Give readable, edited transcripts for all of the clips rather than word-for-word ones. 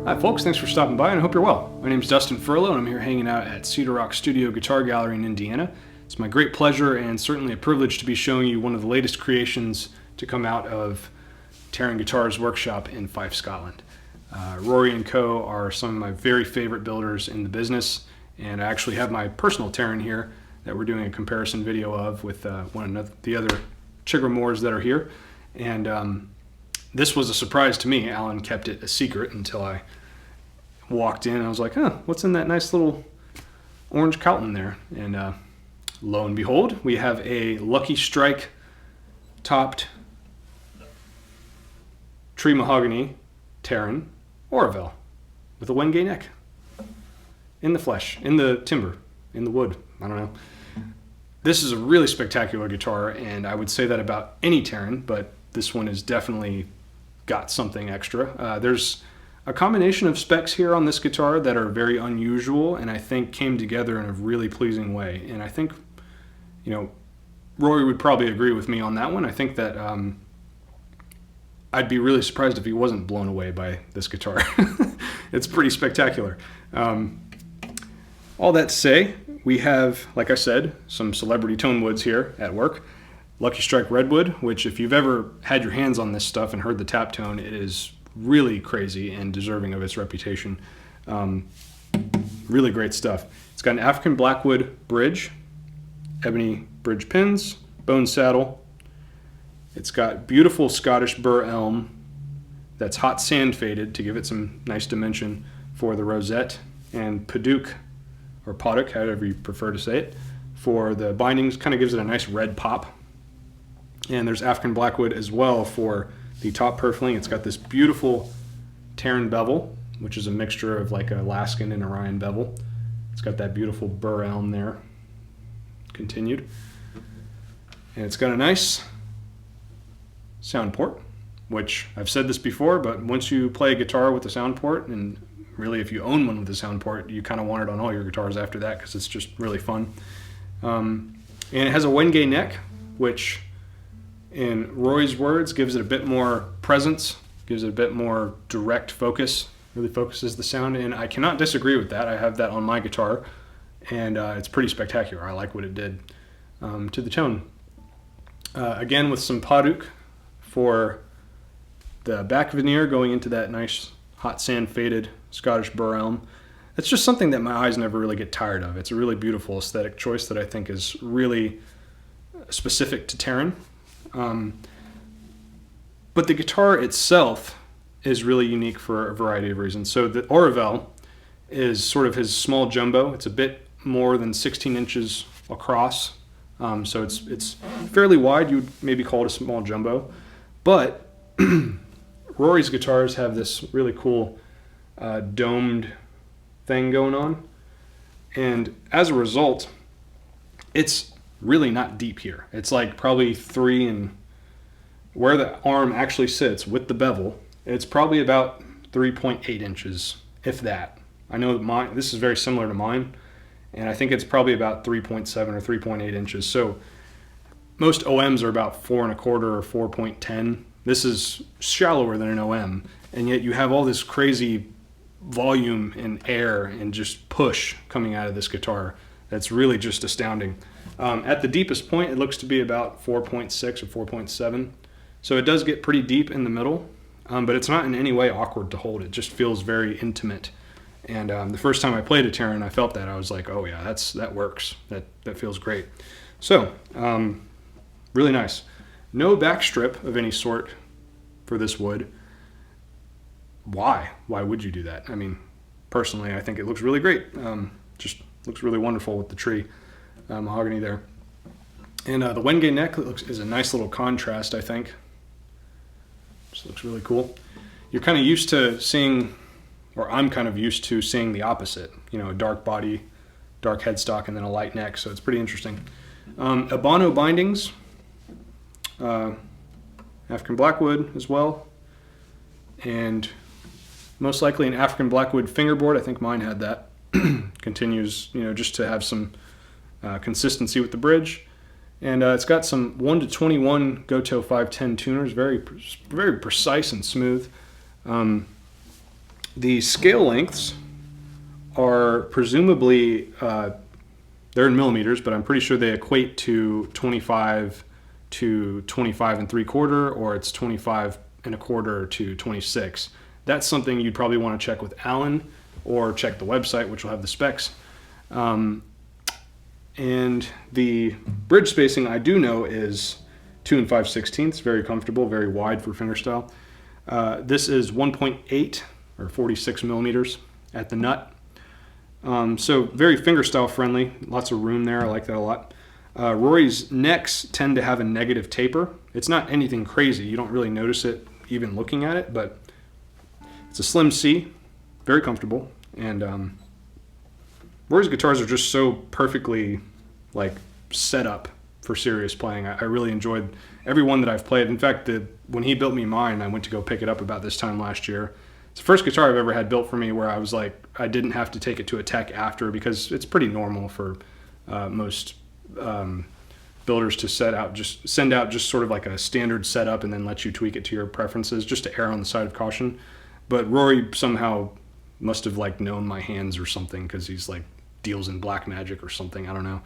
Hi folks, thanks for stopping by and I hope you're well. My name is Dustin Furlow and I'm here hanging out at Cedar Rock Studio Guitar Gallery in Indiana. It's my great pleasure and certainly a privilege to be showing you one of the latest creations to come out of Taran Guitar's workshop in Fife, Scotland. Rory & Co. are some of my very favorite builders in the business, and I actually have my personal Taran here that we're doing a comparison video of with one of the other Chigramores that are here. And this was a surprise to me. Alan kept it a secret until I walked in. I was like, huh, what's in that nice little orange Calton there? And lo and behold, we have a Lucky Strike topped tree mahogany Taran Oreval with a Wenge neck in the flesh, in the timber, in the wood. I don't know. This is a really spectacular guitar, and I would say that about any Taran, but this one has definitely got something extra. There's a combination of specs here on this guitar that are very unusual and I think came together in a really pleasing way. And I think, you know, Rory would probably agree with me on that one. I think that I'd be really surprised if he wasn't blown away by this guitar. It's pretty spectacular. All that to say, we have, like I said, some celebrity tone woods here at work. Lucky Strike Redwood, which if you've ever had your hands on this stuff and heard the tap tone, it is really crazy and deserving of its reputation. Really great stuff. It's got an African Blackwood bridge, ebony bridge pins, bone saddle. It's got beautiful Scottish burr elm that's hot sand faded to give it some nice dimension for the rosette, and paduk, or paduk, however you prefer to say it, for the bindings. Kind of gives it a nice red pop. And there's African Blackwood as well for the top purfling. It's got this beautiful Taran bevel, which is a mixture of like a Alaskan and Orion bevel. It's got that beautiful burr elm there, continued. And it's got a nice sound port, which I've said this before, but once you play a guitar with a sound port, and really if you own one with a sound port, you kind of want it on all your guitars after that because it's just really fun. And it has a Wenge neck, which in Roy's words gives it a bit more presence, gives it a bit more direct focus, really focuses the sound, and I cannot disagree with that. I have that on my guitar, and it's pretty spectacular. I like what it did to the tone. Again, with some paduk for the back veneer going into that nice hot sand faded Scottish burr elm. It's just something that my eyes never really get tired of. It's a really beautiful aesthetic choice that I think is really specific to Taran. But the guitar itself is really unique for a variety of reasons. So the Oreval is sort of his small jumbo. It's a bit more than 16 inches across. So it's fairly wide. You would maybe call it a small jumbo. But Rory's guitars have this really cool domed thing going on. And as a result, it's really not deep here. It's like probably 3, and where the arm actually sits with the bevel, it's probably about 3.8 inches, if that. I know that this is very similar to mine, and I think it's probably about 3.7 or 3.8 inches. So most OMs are about 4.25 or 4.10. This is shallower than an OM, and yet you have all this crazy volume and air and just push coming out of this guitar. That's really just astounding. At the deepest point, it looks to be about 4.6 or 4.7. So it does get pretty deep in the middle, but it's not in any way awkward to hold. It just feels very intimate. And the first time I played a Taran, I felt that. I was like, oh yeah, that works. That feels great. So, really nice. No backstrip of any sort for this wood. Why? Why would you do that? I mean, personally, I think it looks really great. Just looks really wonderful with the tree mahogany there. And the Wenge neck is a nice little contrast, I think. Just looks really cool. You're kind of used to seeing, or I'm kind of used to seeing the opposite. You know, a dark body, dark headstock, and then a light neck, so it's pretty interesting. Ebano bindings, African Blackwood as well, and most likely an African Blackwood fingerboard. I think mine had that. Continues, you know, just to have some consistency with the bridge. And it's got some 1 to 21 Goto 510 tuners, very precise and smooth. The scale lengths are presumably, they're in millimeters, but I'm pretty sure they equate to 25 to 25 and 3/4, or it's 25 and 1/4 to 26. That's something you'd probably want to check with Alan, or check the website, which will have the specs. And the bridge spacing I do know is 2 5/16, very comfortable, very wide for fingerstyle. This is 1.8 or 46 millimeters at the nut. So very fingerstyle friendly, lots of room there. I like that a lot. Rory's necks tend to have a negative taper. It's not anything crazy. You don't really notice it even looking at it, but it's a slim C, very comfortable. And Rory's guitars are just so perfectly like set up for serious playing. I really enjoyed every one that I've played. In fact, when he built me mine, I went to go pick it up about this time last year. It's the first guitar I've ever had built for me where I was like, I didn't have to take it to a tech after, because it's pretty normal for most builders to send out just sort of like a standard setup and then let you tweak it to your preferences, just to err on the side of caution. But Rory somehow must have like known my hands or something, because he's like deals in black magic or something, I don't know.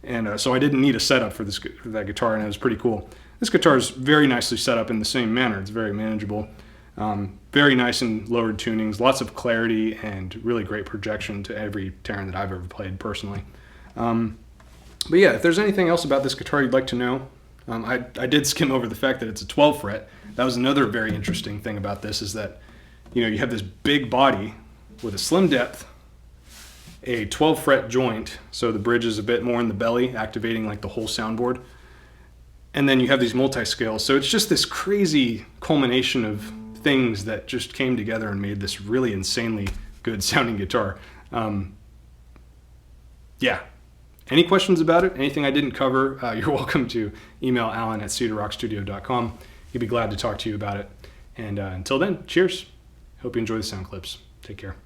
And so I didn't need a setup for that guitar, and it was pretty cool. This guitar is very nicely set up in the same manner. It's very manageable, very nice in lowered tunings, lots of clarity, and really great projection to every Taran that I've ever played personally. But yeah, if there's anything else about this guitar you'd like to know, I did skim over the fact that it's a 12 fret. That was another very interesting thing about this, is that you have this big body with a slim depth, a 12 fret joint, so the bridge is a bit more in the belly, activating like the whole soundboard. And then you have these multi-scales. So it's just this crazy culmination of things that just came together and made this really insanely good sounding guitar. Yeah. Any questions about it? Anything I didn't cover, you're welcome to email Alan at cedarrockstudio.com. He'd be glad to talk to you about it. And until then, cheers. Hope you enjoy the sound clips. Take care.